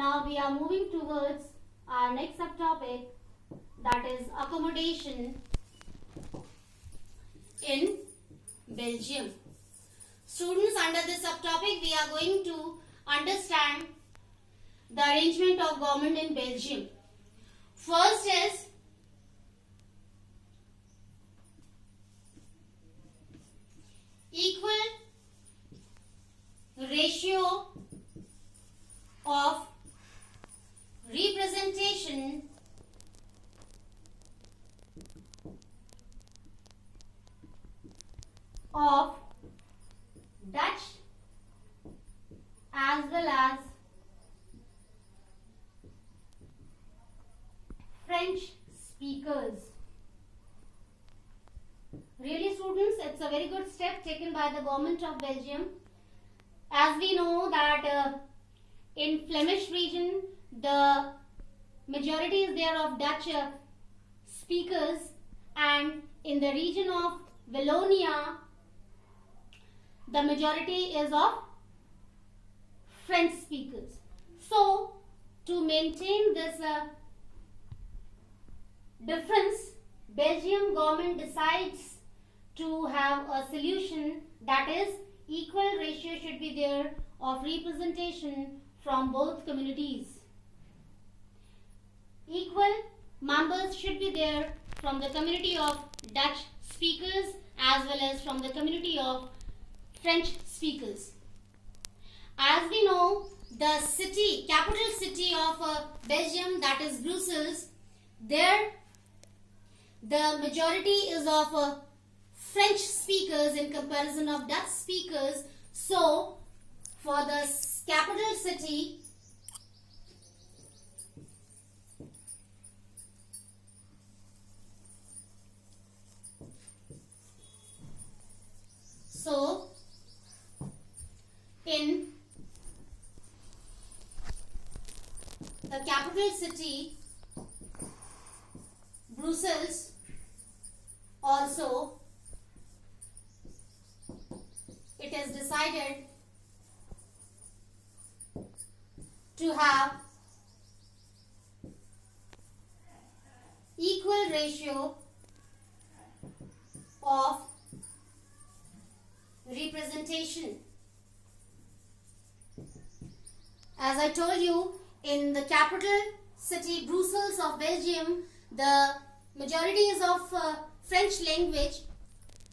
Now we are moving towards our next subtopic, that is accommodation in Belgium. Students, under this subtopic we are going to understand the arrangement of government in Belgium. First is equal ratio of representation of Dutch as well as French speakers. Really, students, it's a very good step taken by the government of Belgium. As we know that in Flemish region, the majority is there of Dutch speakers, and in the region of Wallonia, the majority is of French speakers. So, to maintain this difference, Belgium government decides to have a solution, that is equal ratio should be there of representation from both communities. Equal members should be there from the community of Dutch speakers as well as from the community of French speakers. As we know, the city, capital city of Belgium, that is Brussels, there the majority is of French speakers in comparison of Dutch speakers. So, for the capital city, in the capital city, Brussels, also it is decided to have equal ratio of representation. As I told you, in the capital city Brussels of Belgium, the majority is of French language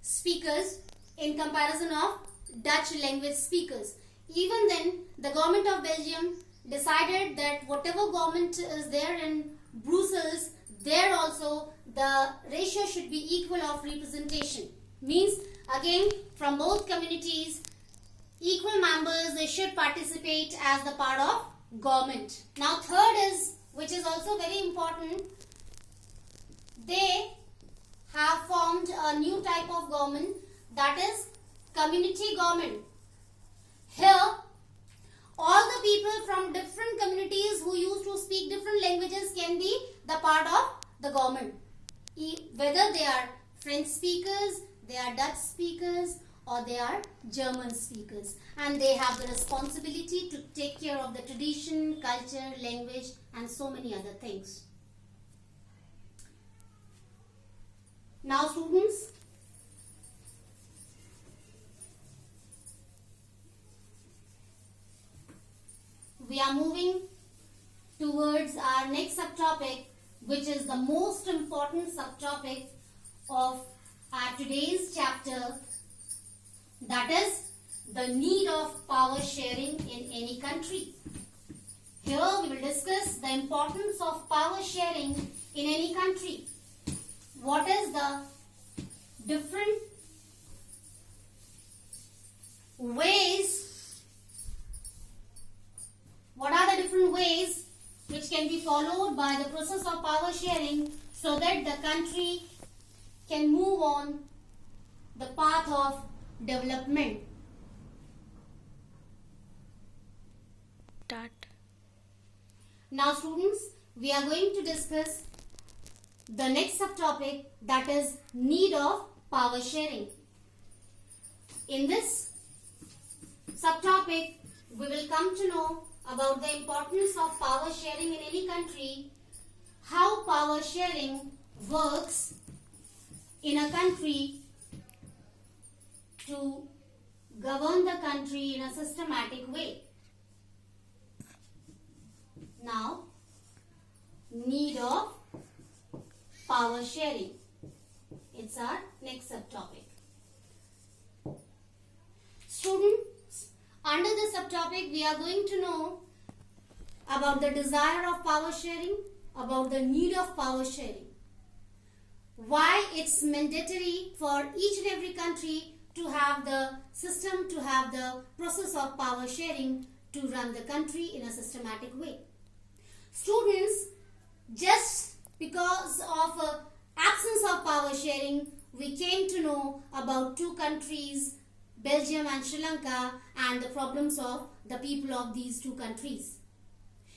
speakers in comparison of Dutch language speakers. Even then, the government of Belgium decided that whatever government is there in Brussels, there also the ratio should be equal of representation. Means again, from both communities, equal members, they should participate as the part of government. Now third is, which is also very important, they have formed a new type of government, that is community government. Here, all the people from different communities who used to speak different languages can be the part of the government. Whether they are French speakers, they are Dutch speakers, or they are German speakers, and they have the responsibility to take care of the tradition, culture, language, and so many other things. Now students, we are moving towards our next subtopic, which is the most important subtopic of our today's chapter, that is the need of power sharing in any country. Here we will discuss the importance of power sharing in any country. What is the different ways, what are the different ways which can be followed by the process of power sharing so that the country can move on the path of development. Now students, we are going to discuss the next subtopic, that is need of power sharing. In this subtopic, we will come to know about the importance of power sharing in any country, how power sharing works in a country to govern the country in a systematic way. Now, need of power sharing. It's our next subtopic. Students, under this subtopic, we are going to know about the desire of power sharing, about the need of power sharing, why it's mandatory for each and every country to have the system, to have the process of power sharing to run the country in a systematic way. Students, just because of absence of power sharing, we came to know about two countries, Belgium and Sri Lanka, and the problems of the people of these two countries.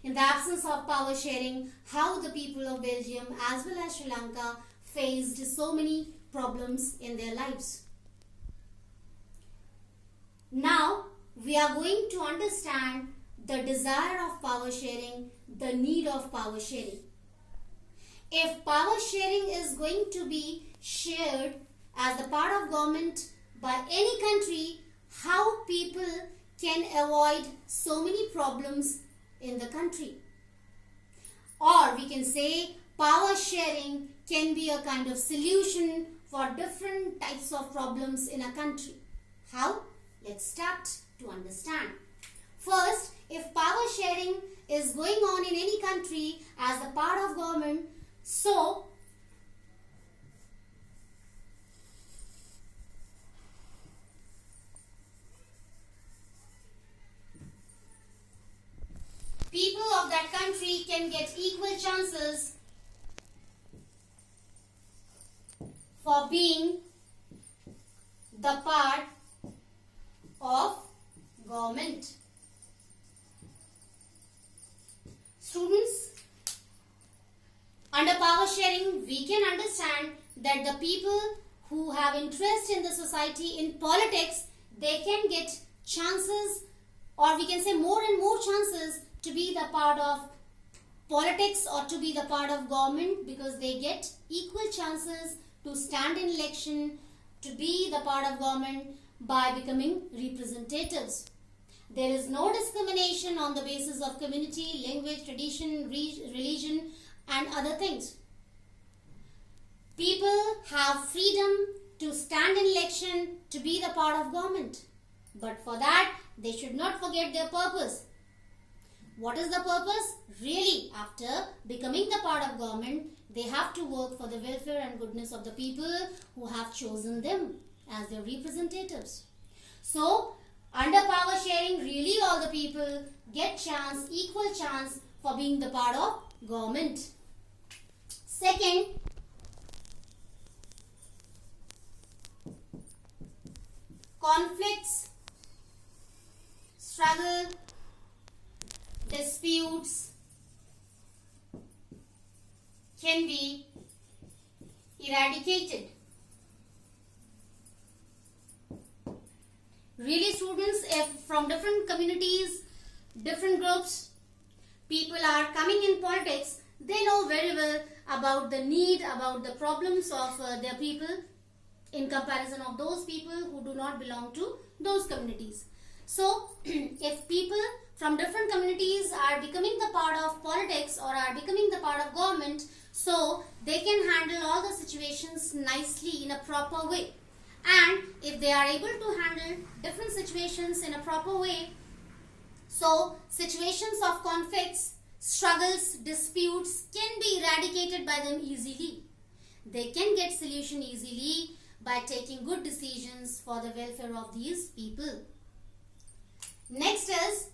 In the absence of power sharing, how the people of Belgium as well as Sri Lanka faced so many problems in their lives. Now, we are going to understand the desire of power sharing, the need of power sharing. If power sharing is going to be shared as a part of government by any country, how people can avoid so many problems in the country? Or we can say power sharing can be a kind of solution for different types of problems in a country. How? Let's start to understand. First, if power sharing is going on in any country as a part of government, so people of that country can get equal chances for being the part of government. Students, under power sharing, we can understand that the people who have interest in the society in politics, they can get chances, or we can say more and more chances to be the part of politics or to be the part of government, because they get equal chances to stand in election, to be the part of government by becoming representatives. There is no discrimination on the basis of community, language, tradition, religion and other things. People have freedom to stand in election to be the part of government. But for that, they should not forget their purpose. What is the purpose? Really, after becoming the part of government, they have to work for the welfare and goodness of the people who have chosen them as their representatives. So, under power sharing, really all the people get chance, equal chance for being the part of government. Second, conflicts, struggle, disputes can be eradicated. Really students, if from different communities, different groups, people are coming in politics, they know very well about the need, about the problems of their people in comparison of those people who do not belong to those communities. So, if people from different communities are becoming the part of politics or are becoming the part of government, so they can handle all the situations nicely in a proper way. And if they are able to handle different situations in a proper way, so situations of conflicts, struggles, disputes can be eradicated by them easily. They can get solution easily by taking good decisions for the welfare of these people. Next is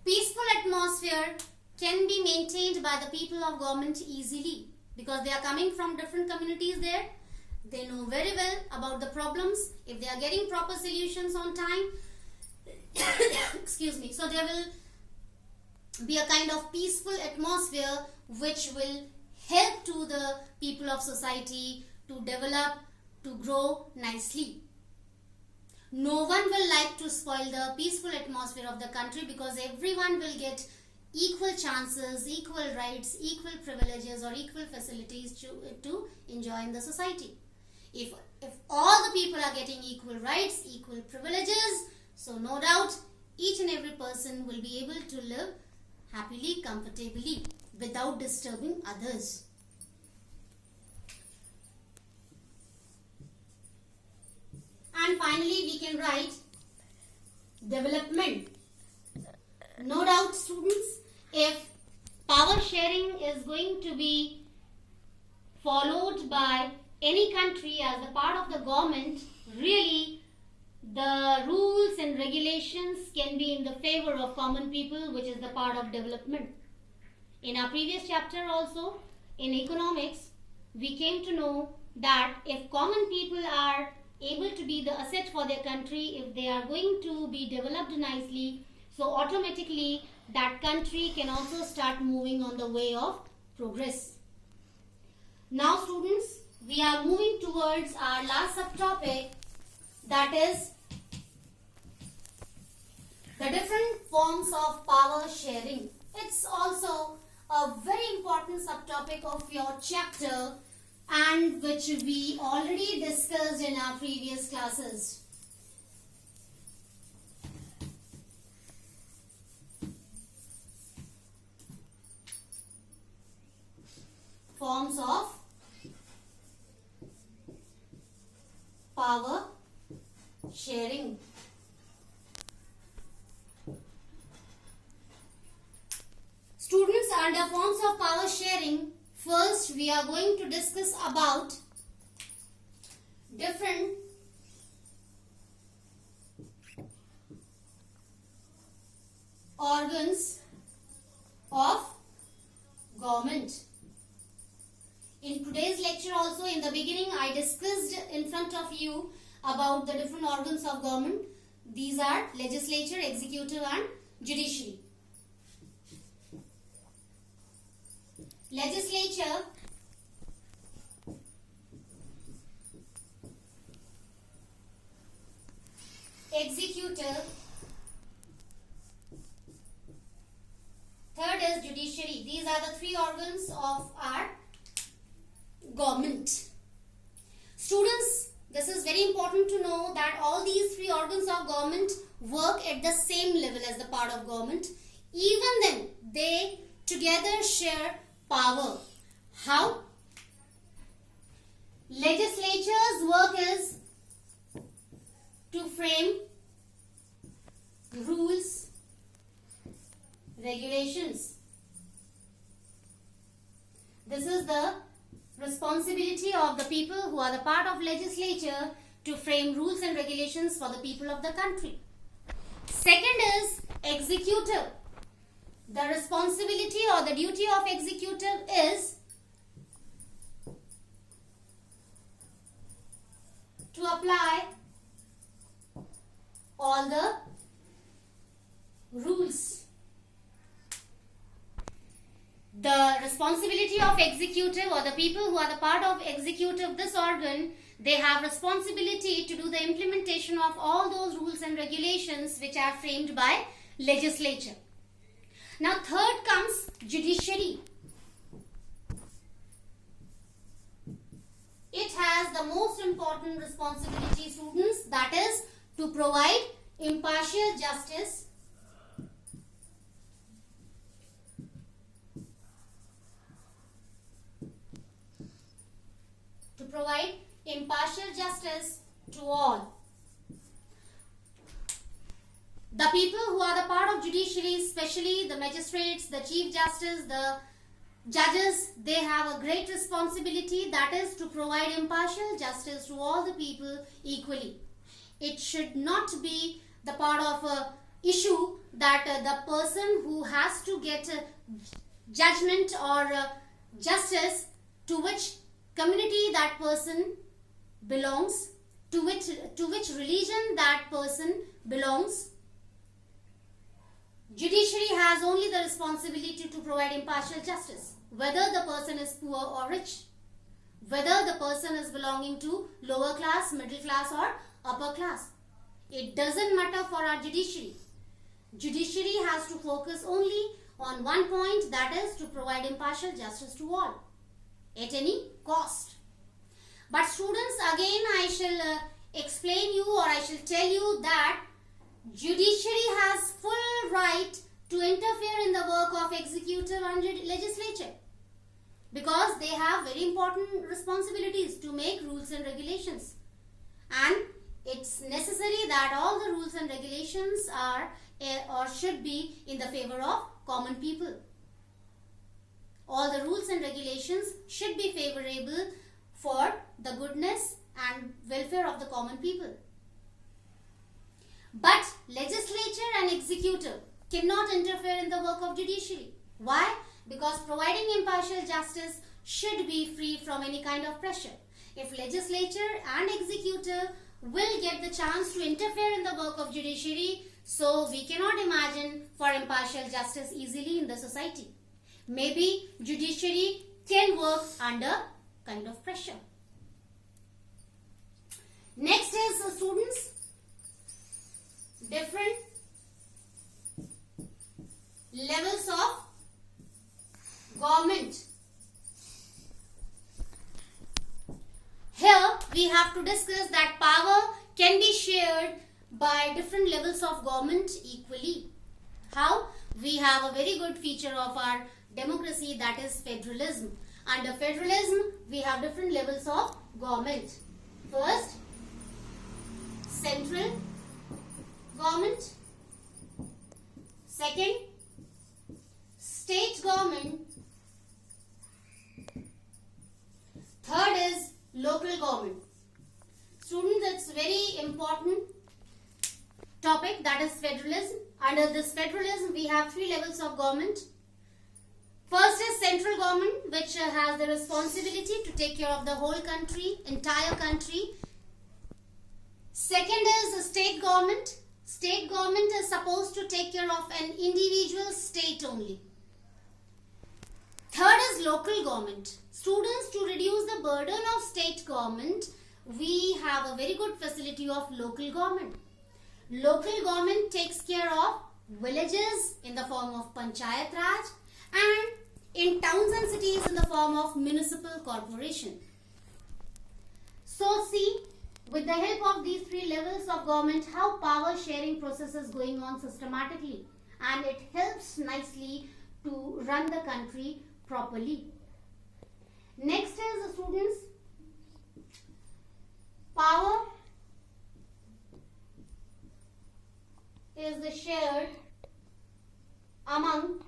peaceful atmosphere can be maintained by the people of government easily, because they are coming from different communities there. They know very well about the problems. If they are getting proper solutions on time, excuse me, so there will be a kind of peaceful atmosphere which will help to the people of society to develop, to grow nicely. No one will like to spoil the peaceful atmosphere of the country, because everyone will get equal chances, equal rights, equal privileges or equal facilities to enjoy in the society. If all the people are getting equal rights, equal privileges, so no doubt each and every person will be able to live happily, comfortably, without disturbing others. And finally, we can write development. No doubt, students, if power sharing is going to be followed by any country as a part of the government, really the rules and regulations can be in the favor of common people, which is the part of development. In our previous chapter also, in economics, we came to know that if common people are able to be the asset for their country, if they are going to be developed nicely, so automatically that country can also start moving on the way of progress. Now students, we are moving towards our last subtopic, that is the different forms of power sharing. It's also a very important subtopic of your chapter, and which we already discussed in our previous classes. Forms of power sharing. Students, under forms of power sharing, first we are going to discuss about different organs of government. In today's lecture also, in the beginning, I discussed in front of you about the different organs of government. These are legislature, executive and judiciary. Legislature executive, third is judiciary. These are the three organs of our government. Students, this is very important to know that all these three organs of government work at the same level as the part of government. Even then, they together share power. How? Legislature's work is to frame rules, regulations. This is the responsibility of the people who are the part of legislature to frame rules and regulations for the people of the country. Second is executive. The responsibility or the duty of executive is to apply all the rules. The responsibility of executive, or the people who are the part of executive, this organ, they have responsibility to do the implementation of all those rules and regulations which are framed by legislature. Now third comes judiciary. It has the most important responsibility, students, that is to provide impartial justice, to all. The people who are the part of judiciary, especially the magistrates, the chief justice, the judges, they have a great responsibility, that is to provide impartial justice to all the people equally. It should not be the part of a issue that the person who has to get judgment or justice, to which community that person belongs, to which religion that person belongs. Judiciary has only the responsibility to provide impartial justice. whether the person is poor or rich, whether the person is belonging to lower class, middle class or upper class. It doesn't matter for our judiciary. Judiciary has to focus only on one point, that is to provide impartial justice to all at any cost. But students, again I shall explain you, or I shall tell you that judiciary has full right to interfere in the work of executive and legislature, because they have very important responsibilities to make rules and regulations, and it's necessary that all the rules and regulations are or should be in the favor of common people. All the rules and regulations should be favorable for the goodness and welfare of the common people. But legislature and executive cannot interfere in the work of judiciary. Why? Because providing impartial justice should be free from any kind of pressure. If legislature and executive will get the chance to interfere in the work of judiciary, so we cannot imagine for impartial justice easily in the society. Maybe judiciary can work under kind of pressure. Next is students, different levels of government. Here we have to discuss that power can be shared by different levels of government equally. How? We have a very good feature of our democracy, that is federalism. Under federalism, we have different levels of government. First, central government. Second, state government. Third is local government. Students, it's very important topic, that is federalism. Under this federalism, we have three levels of government. First is central government, which has the responsibility to take care of the whole country, entire country. Second is state government. State government is supposed to take care of an individual state only. Third is local government. Students, to reduce the burden of state government, we have a very good facility of local government. Local government takes care of villages in the form of Panchayat Raj, and in towns and cities in the form of municipal corporation. So see, with the help of these three levels of government, how power sharing process is going on systematically, and it helps nicely to run the country properly. Next is, students, power is shared among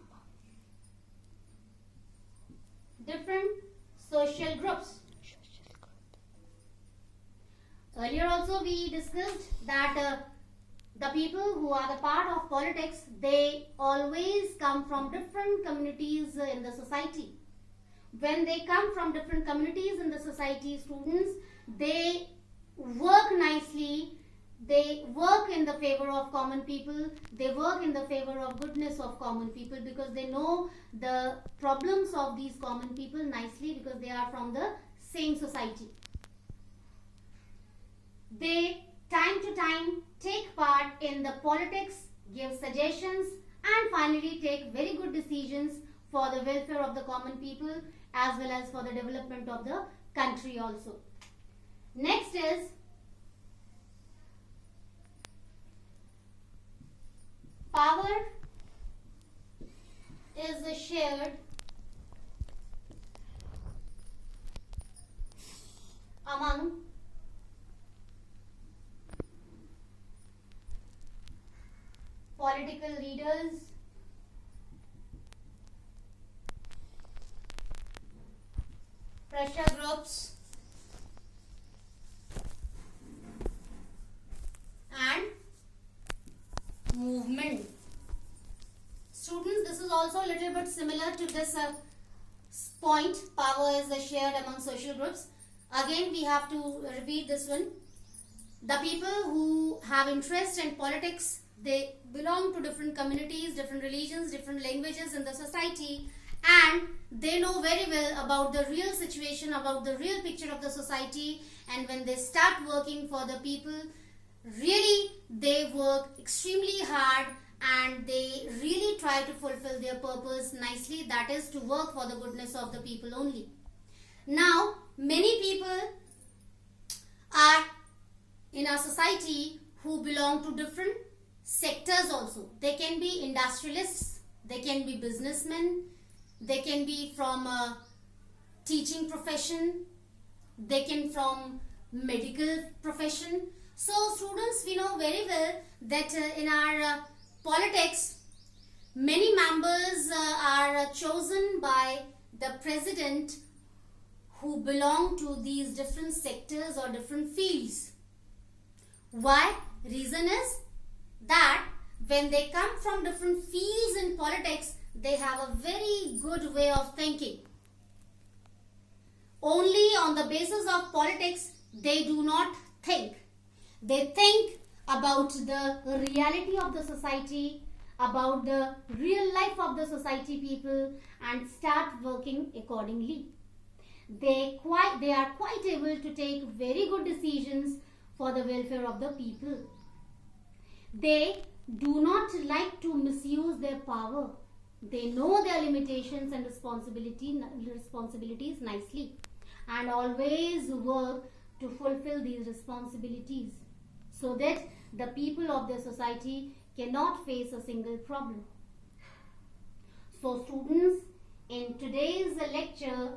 different social groups. Earlier also we discussed that the people who are the part of politics, they always come from different communities in the society. When they come from different communities in the society, students, they work nicely, they work in the favor of common people, they work in the favor of goodness of common people, because they know the problems of these common people nicely, because they are from the same society. They time to time take part in the politics, give suggestions, and finally take very good decisions for the welfare of the common people as well as for the development of the country also. Next is power is shared among political leaders, pressure groups, and movement. Students, this is also a little bit similar to this point, power is shared among social groups. Again, we have to repeat this one. The people who have interest in politics, they belong to different communities, different religions, different languages in the society, and they know very well about the real situation, about the real picture of the society, and when they start working for the people, really they work extremely hard and they really try to fulfill their purpose nicely, that is to work for the goodness of the people only. Now, many people are in our society who belong to different sectors also. They can be industrialists, they can be businessmen, they can be from a teaching profession, they can from medical profession. So students, we know very well that in our politics, many members are chosen by the president who belong to these different sectors or different fields. Why? Reason is that when they come from different fields in politics, they have a very good way of thinking. Only on the basis of politics, they do not think. They think about the reality of the society, about the real life of the society people, and start working accordingly. They are quite able to take very good decisions for the welfare of the people. They do not like to misuse their power. They know their limitations and responsibilities nicely and always work to fulfill these responsibilities so that the people of their society cannot face a single problem. So students, in today's lecture,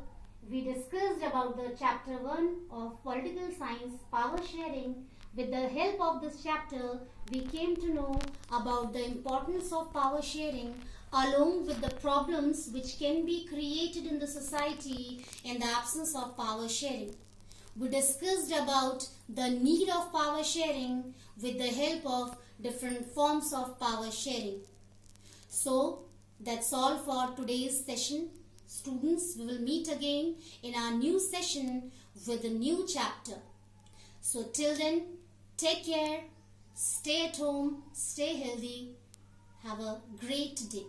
we discussed about the chapter 1 of political science, power sharing. With the help of this chapter, we came to know about the importance of power sharing along with the problems which can be created in the society in the absence of power sharing. We discussed about the need of power sharing with the help of different forms of power sharing. So that's all for today's session. Students, we will meet again in our new session with a new chapter. So till then, take care, stay at home, stay healthy, have a great day.